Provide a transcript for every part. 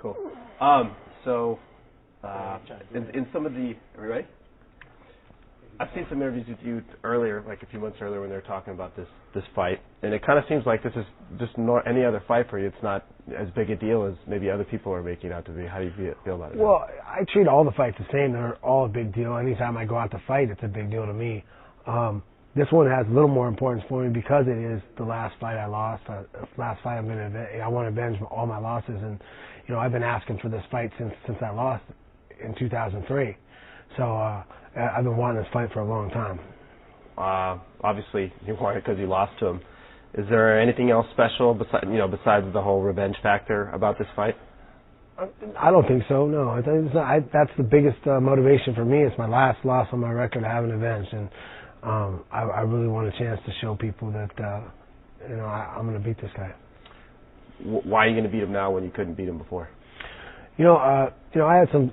Cool. So, in some of the, are we ready? I've seen some interviews with you earlier, like a few months earlier, when they were talking about this fight, and it kind of seems like this is just not any other fight for you. It's not as big a deal as maybe other people are making it out to be. How do you feel about it? Well, I treat all the fights the same. They're all a big deal. Anytime I go out to fight, it's a big deal to me. This one has a little more importance for me because it is the last fight I lost. Last fight I want to avenge all my losses, and I've been asking for this fight since I lost in 2003. So I've been wanting this fight for a long time. Obviously, you want it because you lost to him. Is there anything else special besides the whole revenge factor about this fight? I don't think so. No, I think it's not. That's the biggest motivation for me. It's my last loss on my record. I haven't avenged, and I really want a chance to show people that I'm going to beat this guy. Why are you going to beat him now when you couldn't beat him before? I had some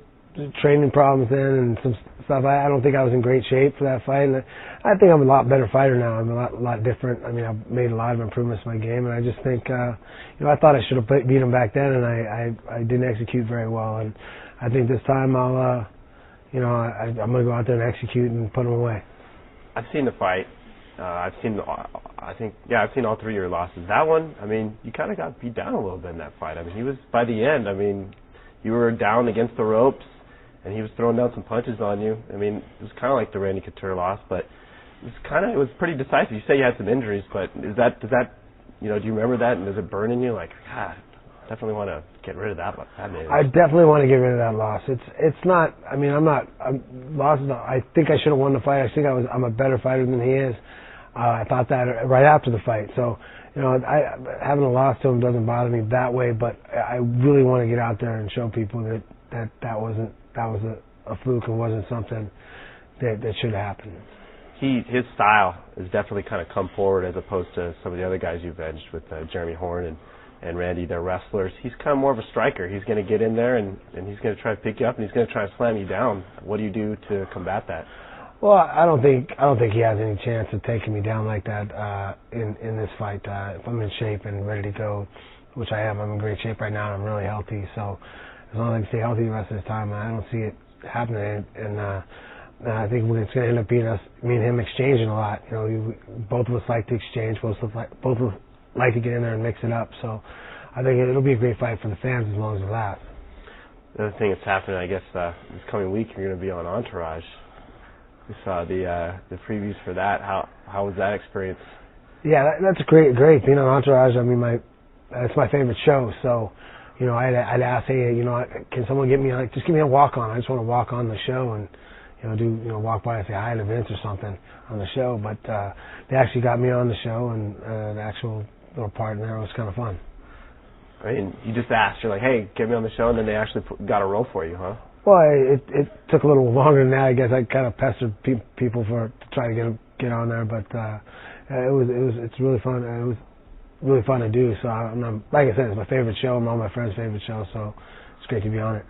training problems then and some stuff. I don't think I was in great shape for that fight. And I think I'm a lot better fighter now. I'm a lot different. I mean, I've made a lot of improvements in my game, and I just think, I thought I should have beat him back then, and I didn't execute very well. And I think this time I'm going to go out there and execute and put him away. I've seen the fight. I've seen all three of your losses. That one, I mean, you kind of got beat down a little bit in that fight. I mean, he was, by the end, I mean, you were down against the ropes, and he was throwing down some punches on you. I mean, it was kind of like the Randy Couture loss, but it was pretty decisive. You say you had some injuries, but do you remember that, and does it burn in you? Like, God, definitely want to get rid of that name. I definitely want to get rid of that loss. It's not. I mean, I think I should have won the fight. I think I'm a better fighter than he is. I thought that right after the fight. So, having a loss to him doesn't bother me that way. But I really want to get out there and show people that was a fluke and wasn't something that should have happened. His style has definitely kind of come forward as opposed to some of the other guys you've edged with Jeremy Horn and Randy. They're wrestlers. He's kind of more of a striker. He's going to get in there and he's going to try to pick you up and he's going to try to slam you down. What do you do to combat that? Well, I don't think he has any chance of taking me down like that in this fight. If I'm in shape and ready to go, which I am, I'm in great shape right now. And I'm really healthy. So as long as I can stay healthy the rest of the time, I don't see it happening. And I think it's going to end up being me and him exchanging a lot. Both of us like to exchange. Both of us like to get in there and mix it up. So I think it'll be a great fight for the fans as long as it lasts. The other thing that's happening, I guess, this coming week, you're going to be on Entourage. We saw the previews for that. How was that experience? Yeah, that's great. Being on Entourage, I mean, that's my favorite show. So, I'd ask, hey, can someone get me just give me a walk on? I just want to walk on the show and walk by and say hi to Vince or something on the show. But they actually got me on the show, and the actual little part in there was kind of fun. Right, and you just asked, you're like, hey, get me on the show, and then they actually got a role for you, huh? Well, it took a little longer than that. I guess I kind of pestered people to try to get on there, but it's really fun. It was really fun to do. So like I said, it's my favorite show. I'm all my friends' favorite show, so it's great to be on it.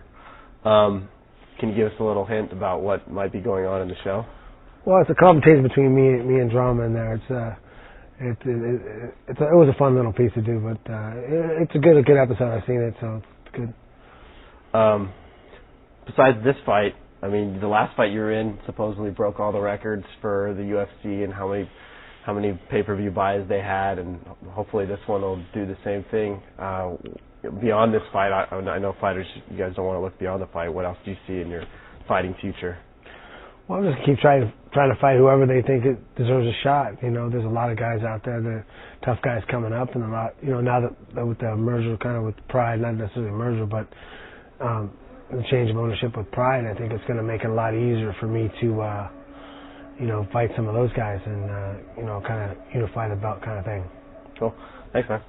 Can you give us a little hint about what might be going on in the show? Well, it's a competition between me and Drama in there. It was a fun little piece to do, but it's a good episode. I've seen it, so it's good. Besides this fight, I mean, the last fight you were in supposedly broke all the records for the UFC and how many pay-per-view buys they had, and hopefully this one will do the same thing. Beyond this fight, I know fighters, you guys don't want to look beyond the fight. What else do you see in your fighting future? Well, I'm just keep trying to fight whoever they think it deserves a shot. There's a lot of guys out there, the tough guys coming up, and a lot, now that with the merger, kind of with Pride, not necessarily a merger, but the change of ownership with Pride, I think it's going to make it a lot easier for me to, fight some of those guys and, kind of unify the belt kind of thing. Cool. Thanks, man.